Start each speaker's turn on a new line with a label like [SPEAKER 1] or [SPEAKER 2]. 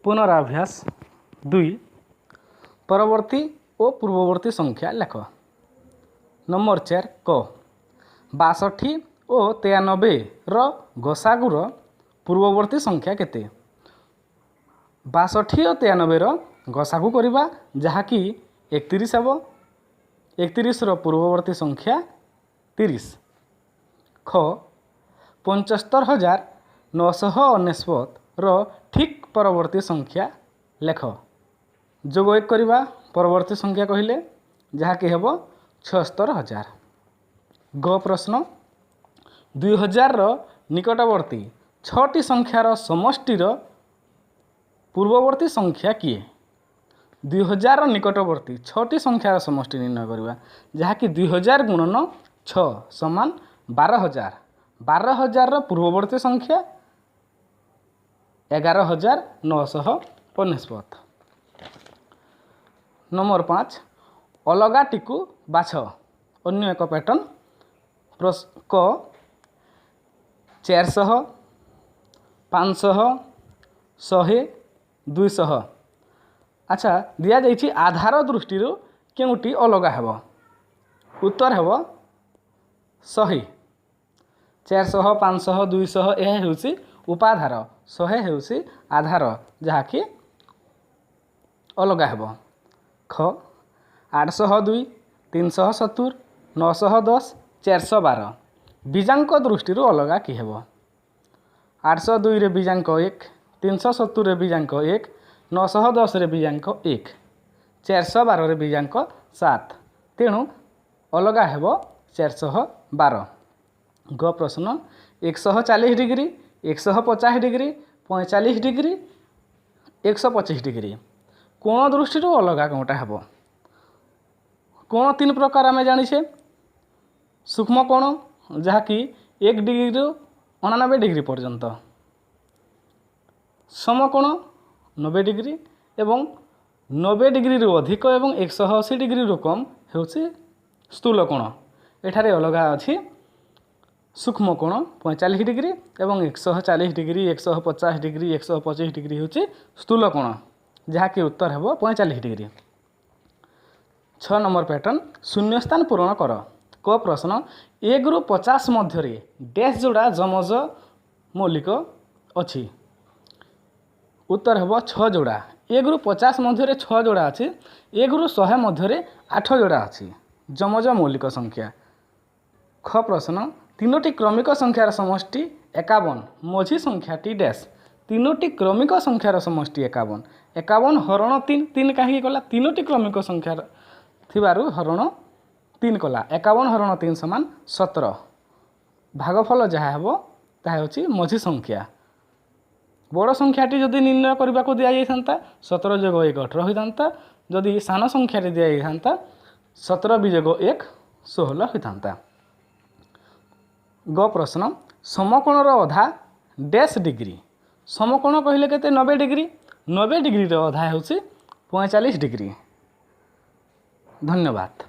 [SPEAKER 1] पुनराभ्यास 2 परवर्ती और पूर्ववर्ती संख्या लेख। नंबर 4 क 62 और 93 रो गसागुर पूर्ववर्ती संख्या केते। 62 और 93 रो गसागु करिबा जहाँकि 31 हेबो। 31 रो पूर्ववर्ती संख्या 30। ख 75,999 रो ठीक परवर्ती संख्या लेख। जोग एक करिबा परवर्ती संख्या कहिले जहाँकि हेबो 76,000। ग प्रश्न 2000 रो निकटवर्ती 6टी संख्यार समष्टिर पूर्ववर्ती संख्या किए। 2000 निकटवर्ती 6टी संख्यार समष्टि निर्णय करिबा जहाँकि 2000 गुणन 6 समान 12,000। 12,000 रो पूर्ववर्ती संख्या 11,999। नंबर 5 अलगा टिकु बाछ। अन्य एक पैटर्न क 400 500 100 200। अच्छा दिया जाइछि आधार दृष्टि केउटी अलगा हेबो। उत्तर हेबो 100। 400 500 200 यह हेउछि उपाधार 100 हेउछि आधार जहाँकि अलगा हेबो। ख 802 370 910 412 बीजांक दृष्टि अलगा कि हेबो। 802 रे बीजांक 1 370 रे बीजांक 1 910 रे बीजांक 1 412 रे बीजांक 7 तेणु अलगा हेबो 412। ग प्रश्न 140 डिग्री 150 डिग्री 45 डिग्री 125 डिग्री कोण दृष्टि अलगा कोणटा हेबो। कोण 3 प्रकार आम जानिछे। सूक्ष्म कोण जहाँकि 1 डिग्री रु 89 डिग्री पर्यंत। समकोण 90 डिग्री एवं 90 डिग्री रु अधिक एवं 180 डिग्री रु कम हेउछि स्थूल कोण। एठारे अलगा अछि सूक्ष्म कोण 45 डिग्री एवं 140 डिग्री 150 डिग्री 125 डिग्री हेउछि स्थूल कोण जहाँकि उत्तर हेबो 45 डिग्री। 6 नंबर पैटर्न शून्यस्थान पूरण कर। क प्रश्न 1 रु 50 मध्य डैश जोड़ा जमज मौलिक अछि। उत्तर हेबो 6 जोड़ा। 1 रु 50 मध्य 6 जोड़ा अछि। 1 रु 100 मध्य 8 जोड़ा अछि जमज मौलिक संख्या। ख प्रश्न 3टी क्रमिक संख्यार समष्टि 51 मझी संख्याटी डैश। 3टी क्रमिक संख्यार समष्टि 51। 51 हरण 3 3 कहीं कला 3टी क्रमिक संख्यार थिबारु हरण 3 कला 51 हरण 3 समान 17। भागफल जहाँ हेबो ताहा होछि मझी संख्या। बड़ संख्याटी जदि निर्णय करने को दिया जाता 17 जोग 1 18 होता। जदि सान संख्याटी दिया जाता 17 जोग 1 16 होता। ग प्रश्न समकोणर अधा डैश डिग्री। समकोण कहले केते 90 डिग्री। 90 डिग्री अधा होछि 45 डिग्री। धन्यवाद।